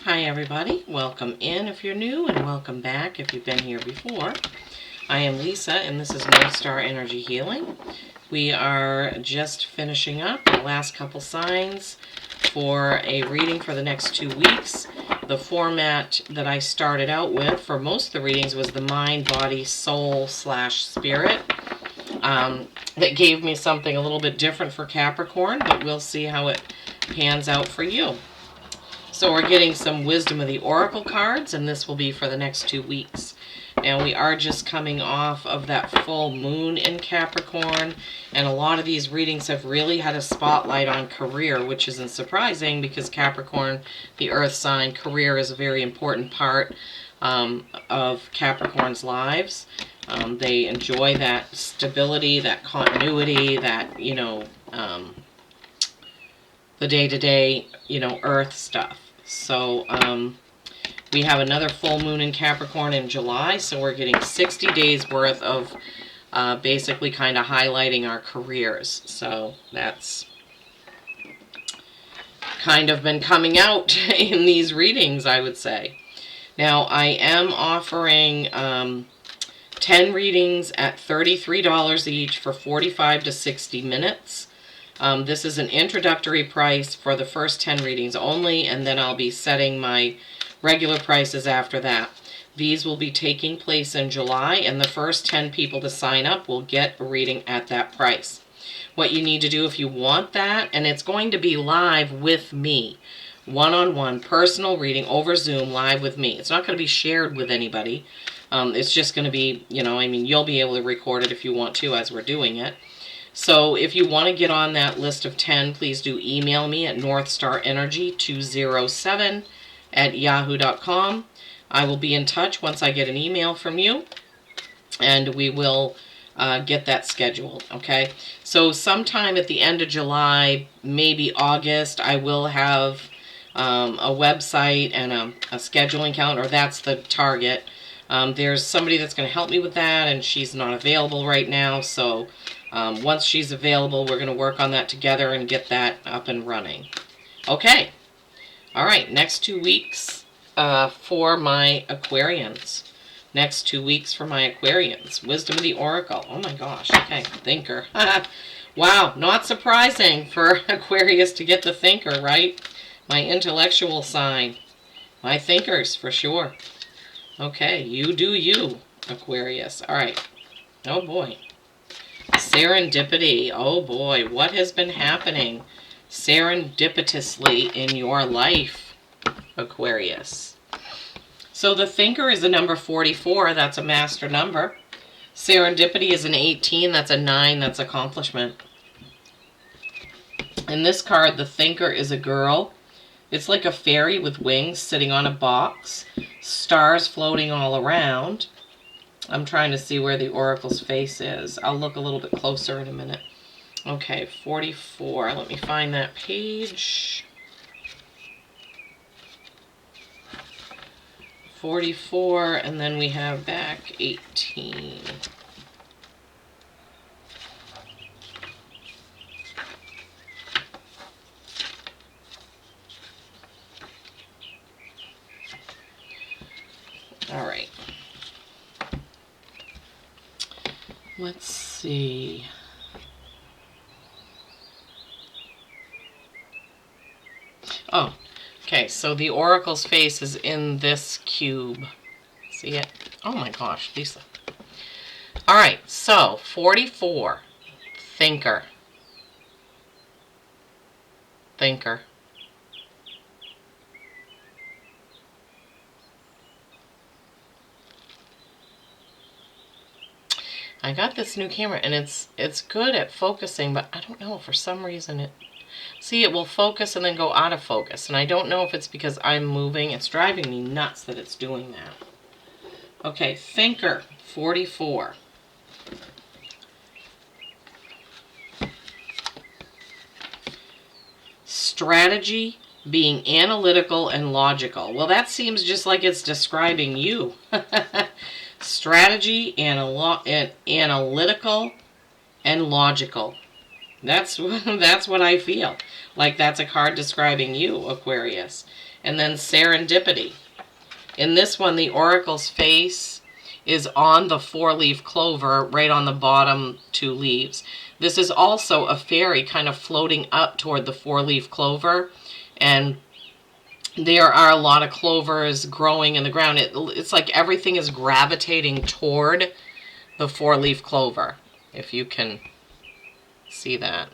Hi everybody, welcome in if you're new and welcome back if you've been here before. I am Lisa and this is North Star Energy Healing. We are just finishing up the last couple signs for a reading for the next 2 weeks. The format that I started out with for most of the readings was the mind, body, soul / spirit. That gave me something a little bit different for Capricorn, but we'll see how it pans out for you. So we're getting some Wisdom of the Oracle cards, and this will be for the next 2 weeks. Now we are just coming off of that full moon in Capricorn, and a lot of these readings have really had a spotlight on career, which isn't surprising because Capricorn, the earth sign, career is a very important part of Capricorn's lives. They enjoy that stability, that continuity, that, the day-to-day, earth stuff. So we have another full moon in Capricorn in July, so we're getting 60 days worth of basically kind of highlighting our careers. So that's kind of been coming out in these readings, I would say. Now, I am offering 10 readings at $33 each for 45 to 60 minutes. This is an introductory price for the first 10 readings only, and then I'll be setting my regular prices after that. These will be taking place in July, and the first 10 people to sign up will get a reading at that price. What you need to do if you want that, and it's going to be live with me, one-on-one personal reading over Zoom live with me. It's not going to be shared with anybody. It's just going to be, you'll be able to record it if you want to as we're doing it. So if you want to get on that list of 10, please do email me at northstarenergy207@yahoo.com. I will be in touch once I get an email from you, and we will get that scheduled, okay? So sometime at the end of July, maybe August, I will have a website and a scheduling calendar. That's the target. There's somebody that's going to help me with that, and she's not available right now, so once she's available, we're going to work on that together and get that up and running. Okay. All right. Next 2 weeks for my Aquarians. Next 2 weeks for my Aquarians. Wisdom of the Oracle. Oh my gosh. Okay. Thinker. Wow. Not surprising for Aquarius to get the Thinker, right? My intellectual sign. My thinkers, for sure. Okay. You do you, Aquarius. All right. Oh boy. Serendipity. Oh boy, what has been happening serendipitously in your life, Aquarius? So the Thinker is a number 44. That's a master number. Serendipity is an 18. That's a 9. That's accomplishment. In this card, the Thinker is a girl. It's like a fairy with wings sitting on a box. Stars floating all around. I'm trying to see where the Oracle's face is. I'll look a little bit closer in a minute. Okay, 44. Let me find that page. 44, and then we have back 18. All right. Let's see. Oh, okay, so the Oracle's face is in this cube. See it? Oh my gosh, Lisa. All right, so 44. Thinker. Thinker. I got this new camera, and it's good at focusing, but I don't know, for some reason see, it will focus and then go out of focus, and I don't know if it's because I'm moving. It's driving me nuts that it's doing that. Okay, Thinker, 44. Strategy, being analytical and logical. Well, that seems just like it's describing you. Strategy, analytical, and logical. That's that's what I feel. Like that's a card describing you, Aquarius. And then serendipity. In this one, the oracle's face is on the 4-leaf clover, right on the bottom 2 leaves. This is also a fairy kind of floating up toward the 4-leaf clover, and there are a lot of clovers growing in the ground. It's like everything is gravitating toward the 4-leaf clover, if you can see that.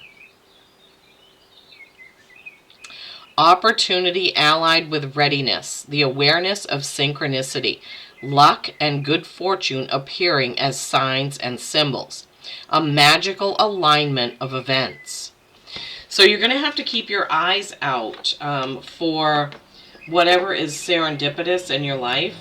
Opportunity allied with readiness, the awareness of synchronicity, luck and good fortune appearing as signs and symbols, a magical alignment of events. So you're going to have to keep your eyes out for whatever is serendipitous in your life.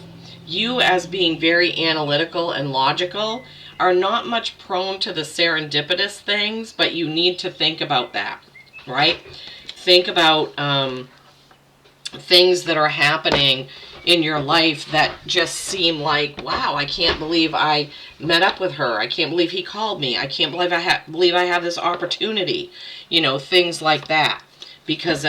You, as being very analytical and logical, are not much prone to the serendipitous things, but you need to think about that, right? Think about things that are happening in your life that just seem like, wow, I can't believe I met up with her. I can't believe he called me. I can't believe I have this opportunity. You know, things like that. Because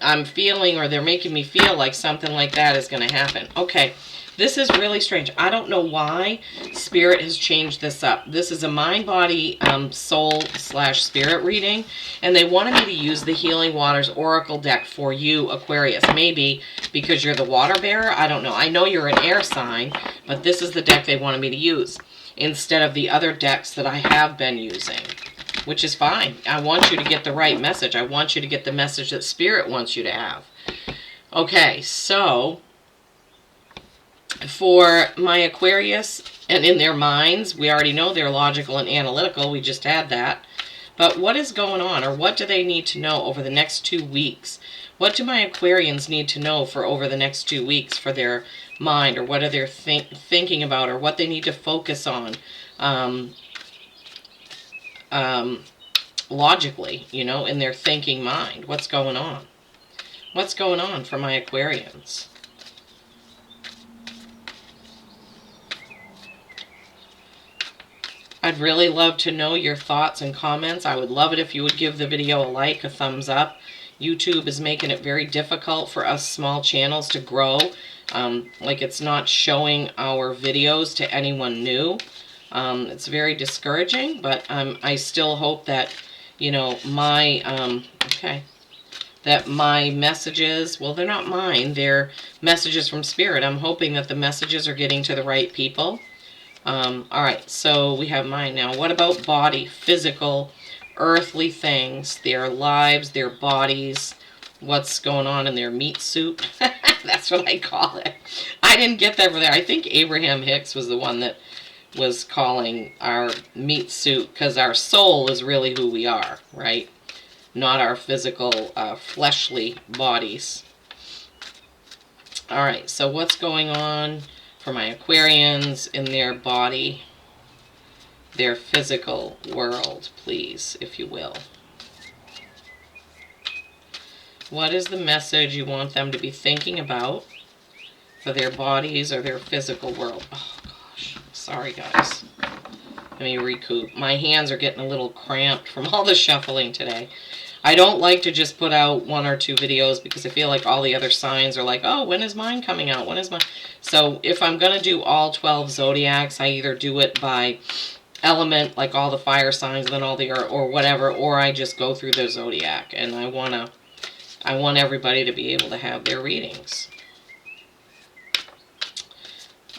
I'm feeling, or they're making me feel like something like that is going to happen. Okay, this is really strange. I don't know why Spirit has changed this up. This is a mind, body, soul / spirit reading, and they wanted me to use the Healing Waters Oracle deck for you, Aquarius. Maybe because you're the water bearer. I don't know. I know you're an air sign, but this is the deck they wanted me to use instead of the other decks that I have been using, which is fine. I want you to get the right message. I want you to get the message that Spirit wants you to have. Okay, so for my Aquarius, and in their minds, we already know they're logical and analytical. We just had that. But what is going on, or what do they need to know over the next 2 weeks? What do my Aquarians need to know for over the next 2 weeks for their mind, or what are they thinking about, or what they need to focus on? Logically, you know, in their thinking mind. What's going on? What's going on for my Aquarians? I'd really love to know your thoughts and comments. I would love it if you would give the video a like, a thumbs up. YouTube is making it very difficult for us small channels to grow. Like it's not showing our videos to anyone new. It's very discouraging, but I still hope that, you know, my, that my messages, well, they're not mine, they're messages from Spirit. I'm hoping that the messages are getting to the right people. Alright, so we have mine now. What about body, physical, earthly things, their lives, their bodies, what's going on in their meat suit? That's what I call it. I didn't get that from there. I think Abraham Hicks was the one that was calling our meat suit, because our soul is really who we are, right? Not our physical, fleshly bodies. Alright, so what's going on for my Aquarians in their body, their physical world, please, if you will. What is the message you want them to be thinking about for their bodies or their physical world? Oh, gosh. Sorry, guys. Let me recoup. My hands are getting a little cramped from all the shuffling today. I don't like to just put out 1 or 2 videos because I feel like all the other signs are like, oh, when is mine coming out? When is mine? So if I'm going to do all 12 zodiacs, I either do it by element, like all the fire signs, and then all the earth, or whatever, or I just go through the zodiac. And I want everybody to be able to have their readings.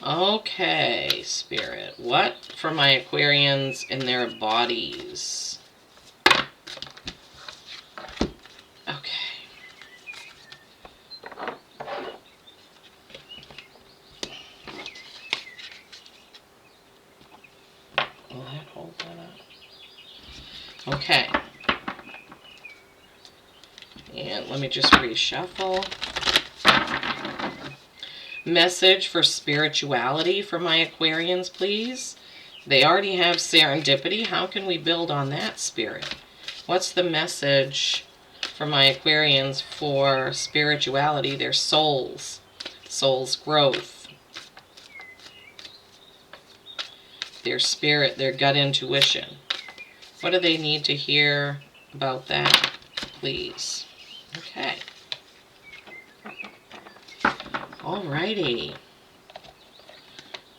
Okay, Spirit. What for my Aquarians in their bodies? Okay. Will that hold that up? Okay. And let me just reshuffle. Message for spirituality for my Aquarians, please. They already have serendipity. How can we build on that, Spirit? What's the message for my Aquarians for spirituality, their souls, soul's growth, their spirit, their gut intuition? What do they need to hear about that, please. Okay. Alrighty.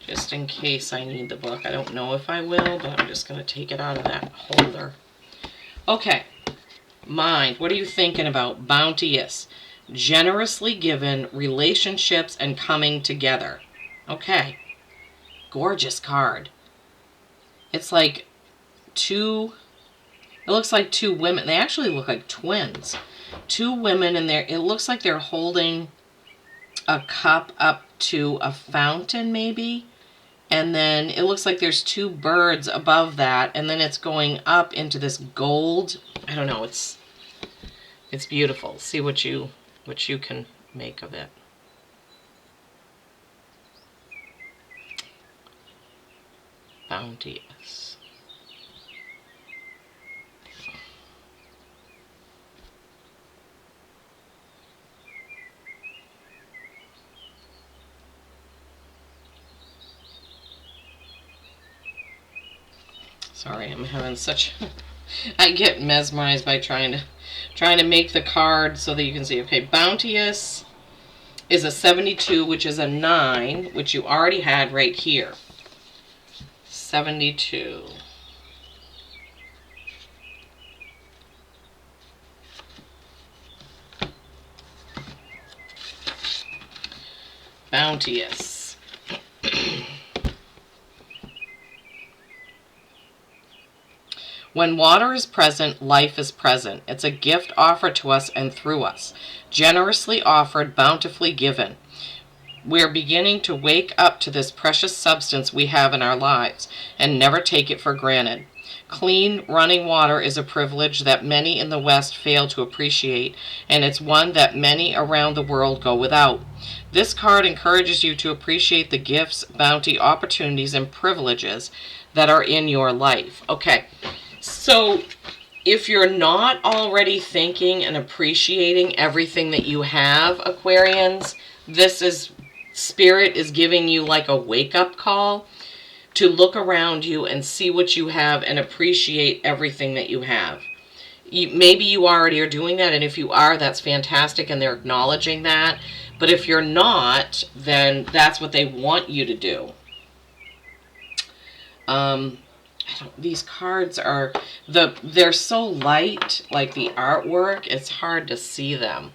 Just in case I need the book. I don't know if I will, but I'm just going to take it out of that holder. Okay. Mind, what are you thinking about? Bounteous. Generously given, relationships, and coming together. Okay. Gorgeous card. It's like two, it looks like two women. They actually look like twins. Two women in there. It looks like they're holding a cup up to a fountain maybe. And then it looks like there's two birds above that. And then it's going up into this gold. I don't know. It's beautiful. See what you can make of it. Bounteous. Sorry, I'm having such I get mesmerized by trying to make the card so that you can see. Okay, Bounteous is a 72, which is a 9, which you already had right here. 72. Bounteous. When water is present, life is present. It's a gift offered to us and through us. Generously offered, bountifully given. We're beginning to wake up to this precious substance we have in our lives and never take it for granted. Clean, running water is a privilege that many in the West fail to appreciate, and it's one that many around the world go without. This card encourages you to appreciate the gifts, bounty, opportunities, and privileges that are in your life. Okay, so if you're not already thinking and appreciating everything that you have, Aquarians, this is Spirit is giving you like a wake-up call to look around you and see what you have and appreciate everything that you have. Maybe you already are doing that, and if you are, that's fantastic, and they're acknowledging that. But if you're not, then that's what they want you to do. These cards are, they're so light, like the artwork, it's hard to see them.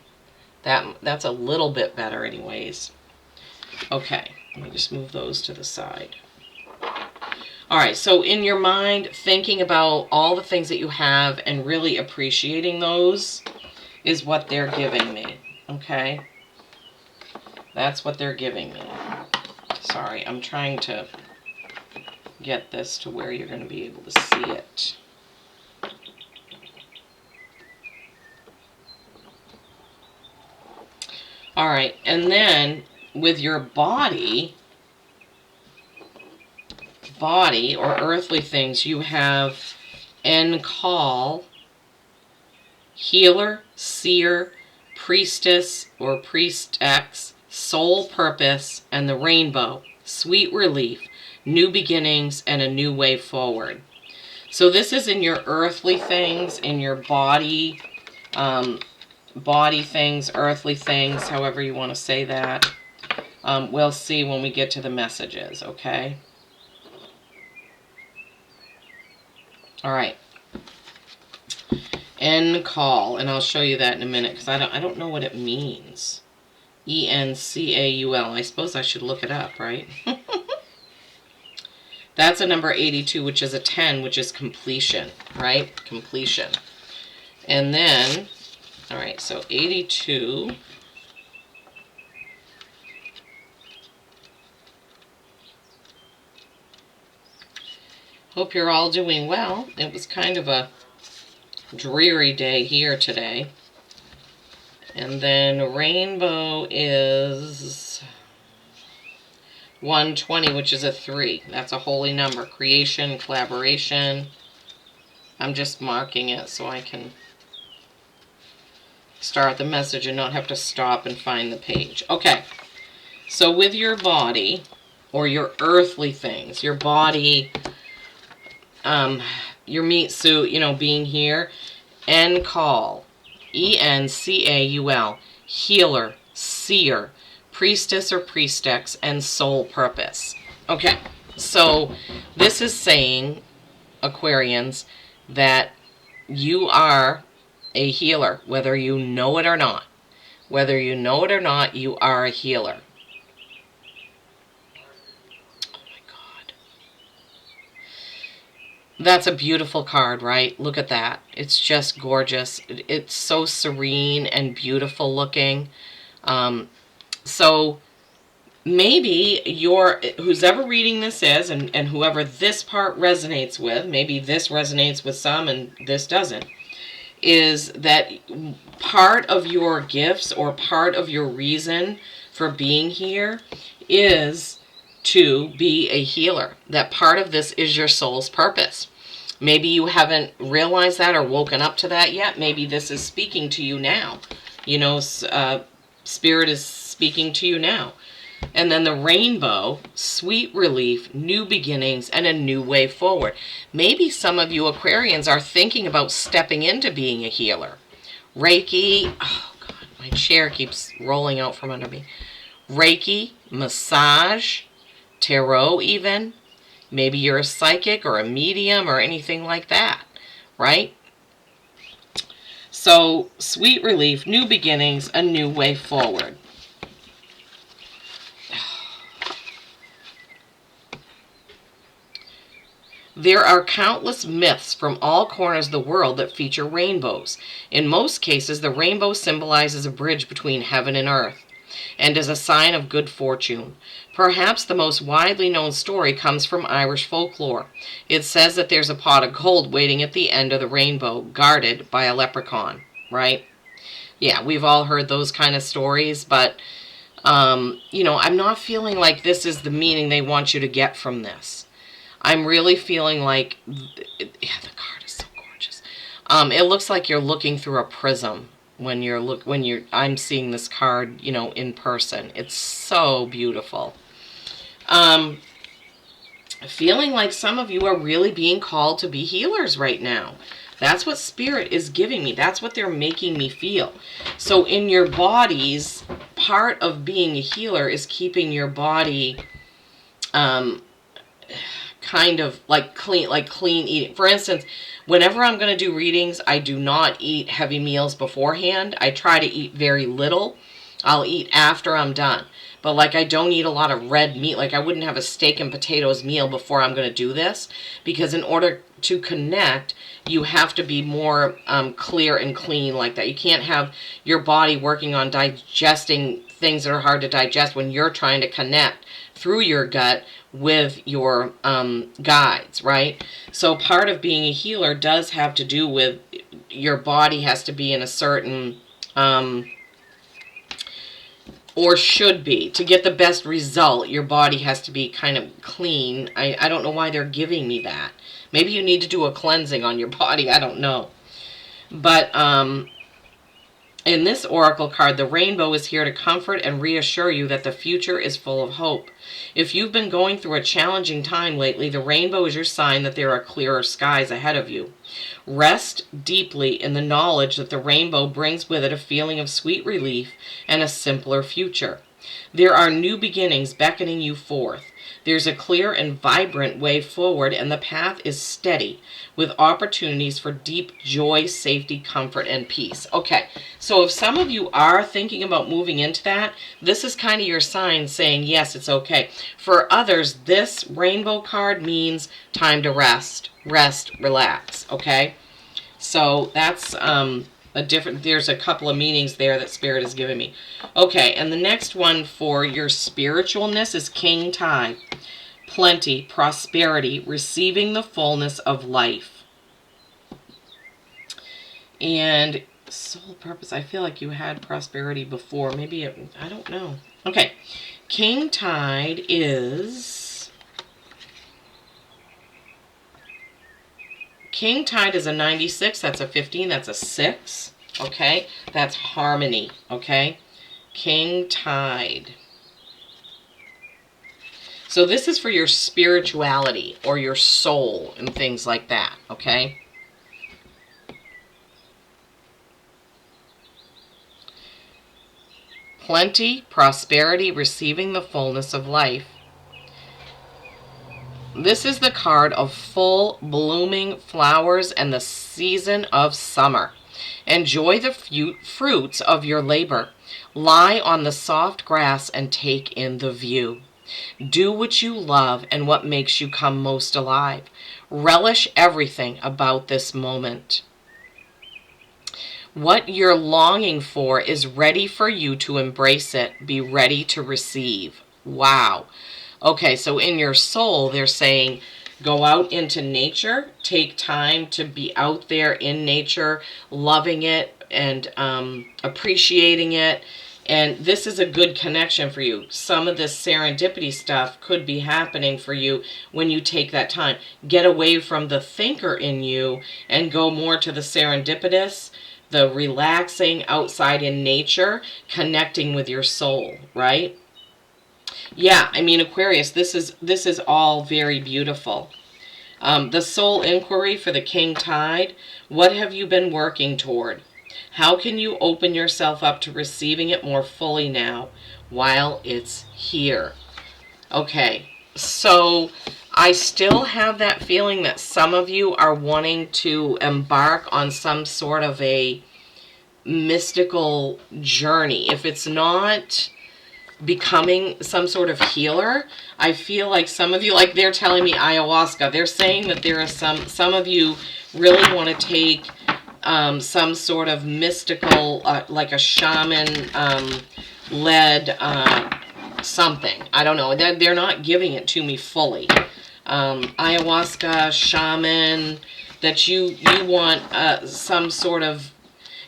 That's a little bit better anyways. Okay, let me just move those to the side. All right, so in your mind, thinking about all the things that you have and really appreciating those is what they're giving me, okay? That's what they're giving me. Sorry, I'm trying to get this to where you're going to be able to see it. All right, and then with your body or earthly things, you have call, healer, seer, priestess or priestess, soul purpose, and the rainbow, sweet relief, new beginnings, and a new way forward. So this is in your earthly things, in your body, body things, earthly things, however you want to say that. We'll see when we get to the messages, okay? All right. Call, and I'll show you that in a minute because I don't know what it means. Encaul. I suppose I should look it up, right? That's a number 82, which is a 10, which is completion, right? Completion. And then, all right, so 82. Hope you're all doing well. It was kind of a dreary day here today. And then rainbow is 120, which is a 3. That's a holy number. Creation, collaboration. I'm just marking it so I can start the message and not have to stop and find the page. Okay, so with your body, or your earthly things, your body, your meat suit, you know, being here, Encaul, Encaul, healer, seer, priestess or priestess, and soul purpose. Okay, so this is saying, Aquarians, that you are a healer, whether you know it or not. Whether you know it or not, you are a healer. Oh my God. That's a beautiful card, right? Look at that. It's just gorgeous. It's so serene and beautiful looking. So maybe who's ever reading this is, and whoever this part resonates with, maybe this resonates with some and this doesn't, is that part of your gifts or part of your reason for being here is to be a healer. That part of this is your soul's purpose. Maybe you haven't realized that or woken up to that yet. Maybe this is speaking to you now. You know, Spirit is speaking to you now. And then the rainbow, sweet relief, new beginnings, and a new way forward. Maybe some of you Aquarians are thinking about stepping into being a healer. Reiki, oh God, my chair keeps rolling out from under me. Reiki, massage, tarot even. Maybe you're a psychic or a medium or anything like that, right? So, sweet relief, new beginnings, a new way forward. There are countless myths from all corners of the world that feature rainbows. In most cases, the rainbow symbolizes a bridge between heaven and earth, and is a sign of good fortune. Perhaps the most widely known story comes from Irish folklore. It says that there's a pot of gold waiting at the end of the rainbow, guarded by a leprechaun, right? Yeah, we've all heard those kind of stories, but, you know, I'm not feeling like this is the meaning they want you to get from this. I'm really feeling like, yeah, the card is so gorgeous. It looks like you're looking through a prism I'm seeing this card, you know, in person. It's so beautiful. Feeling like some of you are really being called to be healers right now. That's what Spirit is giving me. That's what they're making me feel. So in your bodies, part of being a healer is keeping your body, kind of like clean eating. For instance, whenever I'm going to do readings, I do not eat heavy meals beforehand. I try to eat very little. I'll eat after I'm done. But like, I don't eat a lot of red meat. Like, I wouldn't have a steak and potatoes meal before I'm going to do this, because in order to connect, you have to be more clear and clean like that. You can't have your body working on digesting things that are hard to digest when you're trying to connect through your gut with your guides, right? So part of being a healer does have to do with your body has to be in a certain, or should be, to get the best result, your body has to be kind of clean. I don't know why they're giving me that. Maybe you need to do a cleansing on your body. I don't know. But in this oracle card, the rainbow is here to comfort and reassure you that the future is full of hope. If you've been going through a challenging time lately, the rainbow is your sign that there are clearer skies ahead of you. Rest deeply in the knowledge that the rainbow brings with it a feeling of sweet relief and a simpler future. There are new beginnings beckoning you forth. There's a clear and vibrant way forward, and the path is steady, with opportunities for deep joy, safety, comfort, and peace. Okay, so if some of you are thinking about moving into that, this is kind of your sign saying, yes, it's okay. For others, this rainbow card means time to rest, relax, okay? So that's there's a couple of meanings there that Spirit has given me. Okay, and the next one for your spiritualness is King Tide. Plenty, prosperity, receiving the fullness of life. And soul purpose, I feel like you had prosperity before. Maybe I don't know. Okay, King Tide is... King Tide is a 96, that's a 15, that's a 6, okay? That's harmony, okay? King Tide. So this is for your spirituality or your soul and things like that, okay? plenty, prosperity, receiving the fullness of life. This is the card of full blooming flowers and the season of summer. Enjoy the fruits of your labor. Lie on the soft grass and take in the view. Do what you love and what makes you come most alive. Relish everything about this moment. What you're longing for is ready for you to embrace it. Be ready to receive. Wow. Okay, so in your soul, they're saying, go out into nature, take time to be out there in nature, loving it and appreciating it. And this is a good connection for you. Some of this serendipity stuff could be happening for you when you take that time. Get away from the thinker in you and go more to the serendipitous, the relaxing outside in nature, connecting with your soul, right? Yeah, I mean, Aquarius, this is all very beautiful. The soul inquiry for the King Tide. What have you been working toward? How can you open yourself up to receiving it more fully now while it's here? Okay, so I still have that feeling that some of you are wanting to embark on some sort of a mystical journey. If it's not becoming some sort of healer, I feel like some of you, like they're telling me ayahuasca, they're saying that there are some of you really want to take some sort of mystical, like a shaman led something. I don't know. They're not giving it to me fully. Ayahuasca, shaman, that you want some sort of,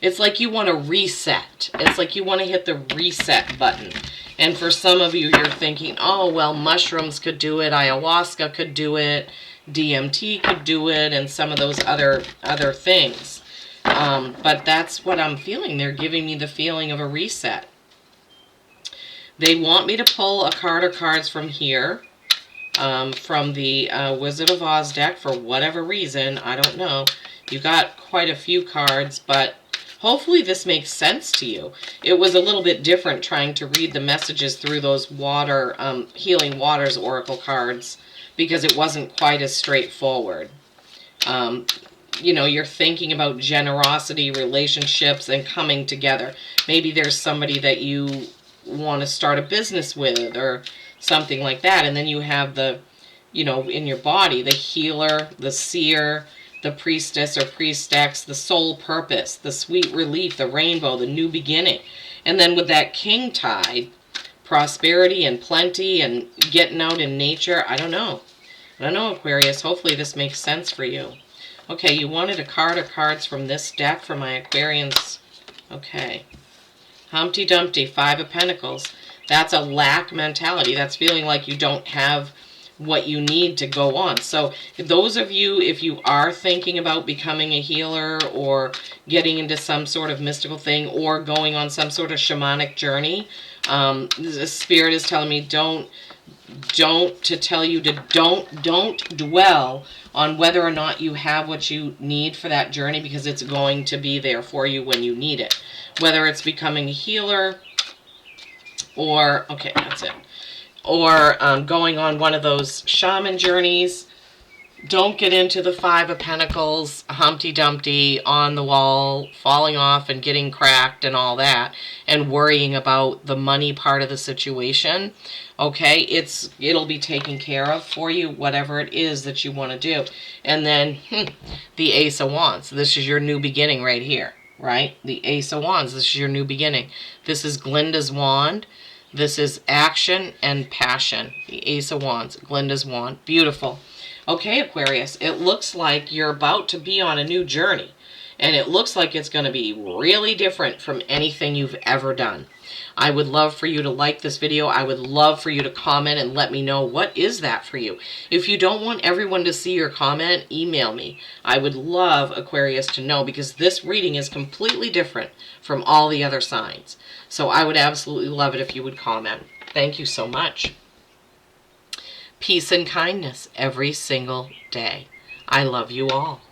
it's like you want to reset. It's like you want to hit the reset button. And for some of you, you're thinking, oh, well, mushrooms could do it, ayahuasca could do it, DMT could do it, and some of those other things. But that's what I'm feeling. They're giving me the feeling of a reset. They want me to pull a card or cards from here, from the Wizard of Oz deck for whatever reason. I don't know. You got quite a few cards, but hopefully this makes sense to you. It was a little bit different trying to read the messages through those Healing Waters Oracle cards because it wasn't quite as straightforward. You know, you're thinking about generosity, relationships, and coming together. Maybe there's somebody that you want to start a business with or something like that. And then you have the, you know, in your body, the healer, the seer, the priestess or priestess, the soul purpose, the sweet relief, the rainbow, the new beginning. And then with that King Tide, prosperity and plenty and getting out in nature. I don't know. I don't know, Aquarius. Hopefully this makes sense for you. Okay, you wanted a card or cards from this deck for my Aquarians. Okay. Humpty Dumpty, Five of Pentacles. That's a lack mentality. That's feeling like you don't have what you need to go on. So those of you, if you are thinking about becoming a healer or getting into some sort of mystical thing or going on some sort of shamanic journey, the Spirit is telling me don't dwell on whether or not you have what you need for that journey, because it's going to be there for you when you need it. Whether it's becoming a healer or, okay, that's it, or going on one of those shaman journeys, don't get into the Five of Pentacles, Humpty Dumpty, on the wall, falling off and getting cracked and all that, and worrying about the money part of the situation. Okay, it'll be taken care of for you, whatever it is that you want to do. And then the Ace of Wands. This is your new beginning right here, right? The Ace of Wands. This is your new beginning. This is Glinda's wand. This is action and passion. The Ace of Wands, Glinda's wand. Beautiful. Okay, Aquarius, it looks like you're about to be on a new journey. And it looks like it's going to be really different from anything you've ever done. I would love for you to like this video. I would love for you to comment and let me know what is that for you. If you don't want everyone to see your comment, email me. I would love, Aquarius, to know, because this reading is completely different from all the other signs. So I would absolutely love it if you would comment. Thank you so much. Peace and kindness every single day. I love you all.